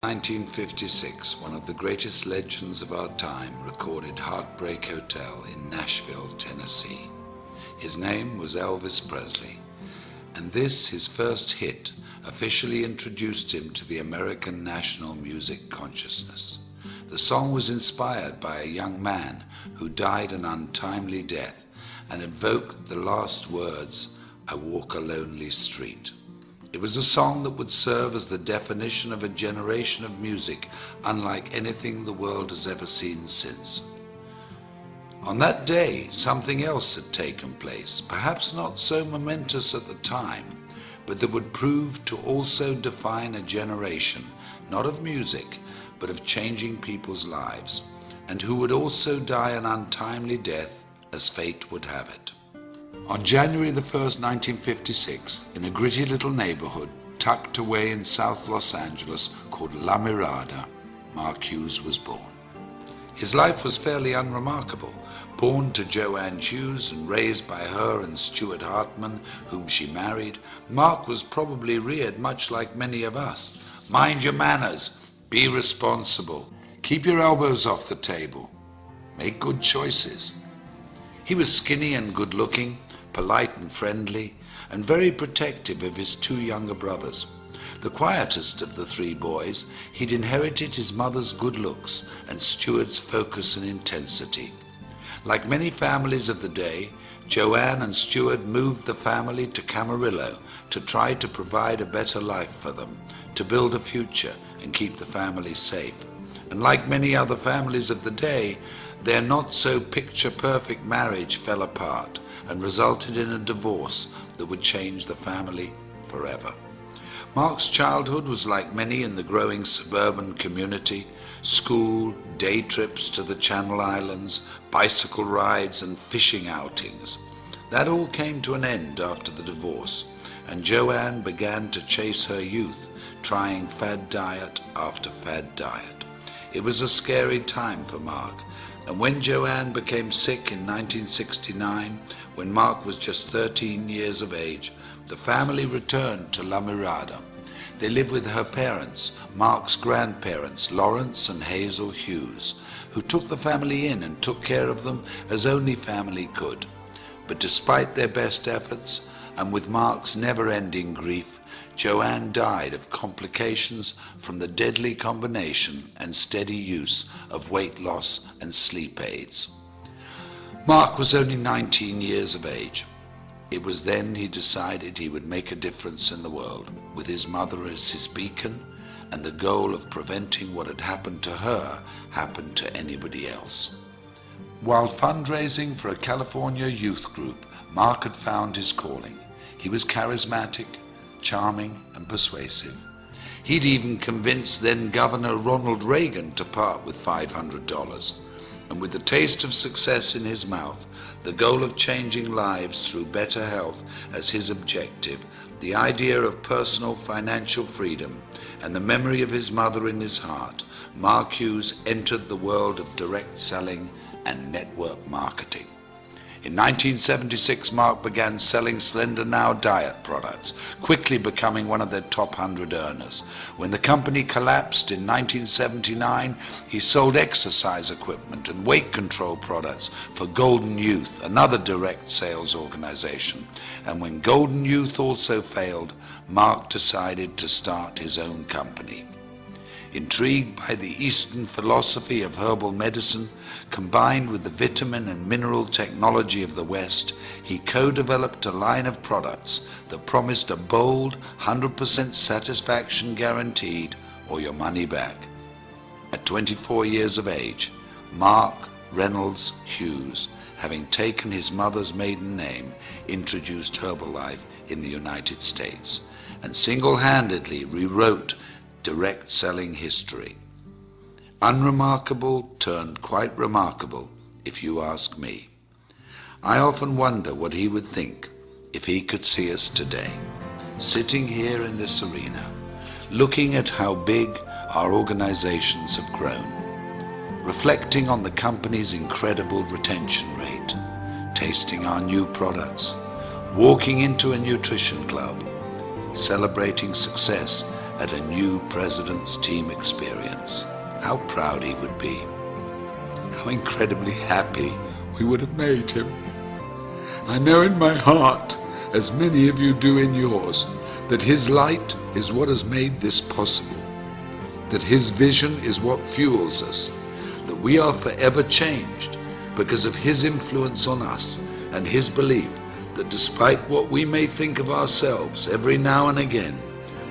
1956, one of the greatest legends of our time recorded Heartbreak Hotel in Nashville, Tennessee. His name was Elvis Presley, and this, his first hit, officially introduced him to the American national music consciousness. The song was inspired by a young man who died an untimely death and evoked the last words, "I walk a lonely street." It was a song that would serve as the definition of a generation of music unlike anything the world has ever seen since. On that day, something else had taken place, perhaps not so momentous at the time, but that would prove to also define a generation, not of music, but of changing people's lives, and who would also die an untimely death as fate would have it. On January the 1st, 1956, in a gritty little neighborhood tucked away in South Los Angeles called La Mirada, Mark Hughes was born. His life was fairly unremarkable. Born to Joanne Hughes and raised by her and Stuart Hartman, whom she married, Mark was probably reared much like many of us. Mind your manners, be responsible, keep your elbows off the table, make good choices. He was skinny and good-looking, polite and friendly, and very protective of his two younger brothers. The quietest of the three boys, he'd inherited his mother's good looks and Stuart's focus and intensity. Like many families of the day, Joanne and Stuart moved the family to Camarillo to try to provide a better life for them, to build a future and keep the family safe. And like many other families of the day, their not-so-picture-perfect marriage fell apart and resulted in a divorce that would change the family forever. Mark's childhood was like many in the growing suburban community: school, day trips to the Channel Islands, bicycle rides and fishing outings. That all came to an end after the divorce, and Joanne began to chase her youth, trying fad diet after fad diet. It was a scary time for Mark, and when Joanne became sick in 1969, when Mark was just 13 years of age, the family returned to La Mirada. They lived with her parents, Mark's grandparents, Lawrence and Hazel Hughes, who took the family in and took care of them as only family could. But despite their best efforts, and with Mark's never-ending grief, Joanne died of complications from the deadly combination and steady use of weight loss and sleep aids. Mark was only 19 years of age. It was then he decided he would make a difference in the world, with his mother as his beacon, and the goal of preventing what had happened to her happened to anybody else. While fundraising for a California youth group, Mark had found his calling. He was charismatic, charming and persuasive. He'd even convinced then Governor Ronald Reagan to part with $500. And with the taste of success in his mouth, the goal of changing lives through better health as his objective, the idea of personal financial freedom, and the memory of his mother in his heart, Mark Hughes entered the world of direct selling and network marketing. In 1976, Mark began selling Slender Now diet products, quickly becoming one of their top 100 earners. When the company collapsed in 1979, he sold exercise equipment and weight control products for Golden Youth, another direct sales organization. And when Golden Youth also failed, Mark decided to start his own company. Intrigued by the Eastern philosophy of herbal medicine, combined with the vitamin and mineral technology of the West, he co-developed a line of products that promised a bold 100% satisfaction guaranteed or your money back. At 24 years of age, Mark Reynolds Hughes, having taken his mother's maiden name, introduced Herbalife in the United States and single-handedly rewrote direct selling history. Unremarkable turned quite remarkable, if you ask me. I often wonder what he would think if he could see us today, sitting here in this arena, looking at how big our organizations have grown, reflecting on the company's incredible retention rate, tasting our new products, walking into a nutrition club, celebrating success at a new president's team experience, how proud he would be. How incredibly happy we would have made him. I know in my heart, as many of you do in yours, that his light is what has made this possible, that his vision is what fuels us, that we are forever changed because of his influence on us and his belief that despite what we may think of ourselves every now and again,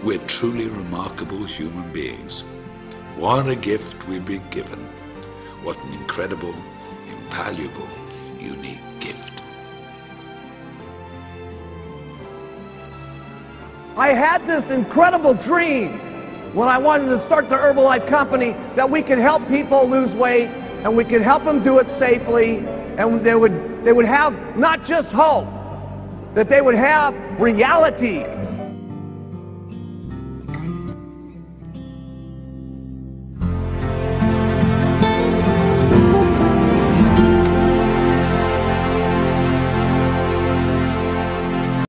we're truly remarkable human beings. What a gift we've been given. What an incredible, invaluable, unique gift. I had this incredible dream when I wanted to start the Herbalife company that we could help people lose weight and we could help them do it safely, and they would have not just hope, that they would have reality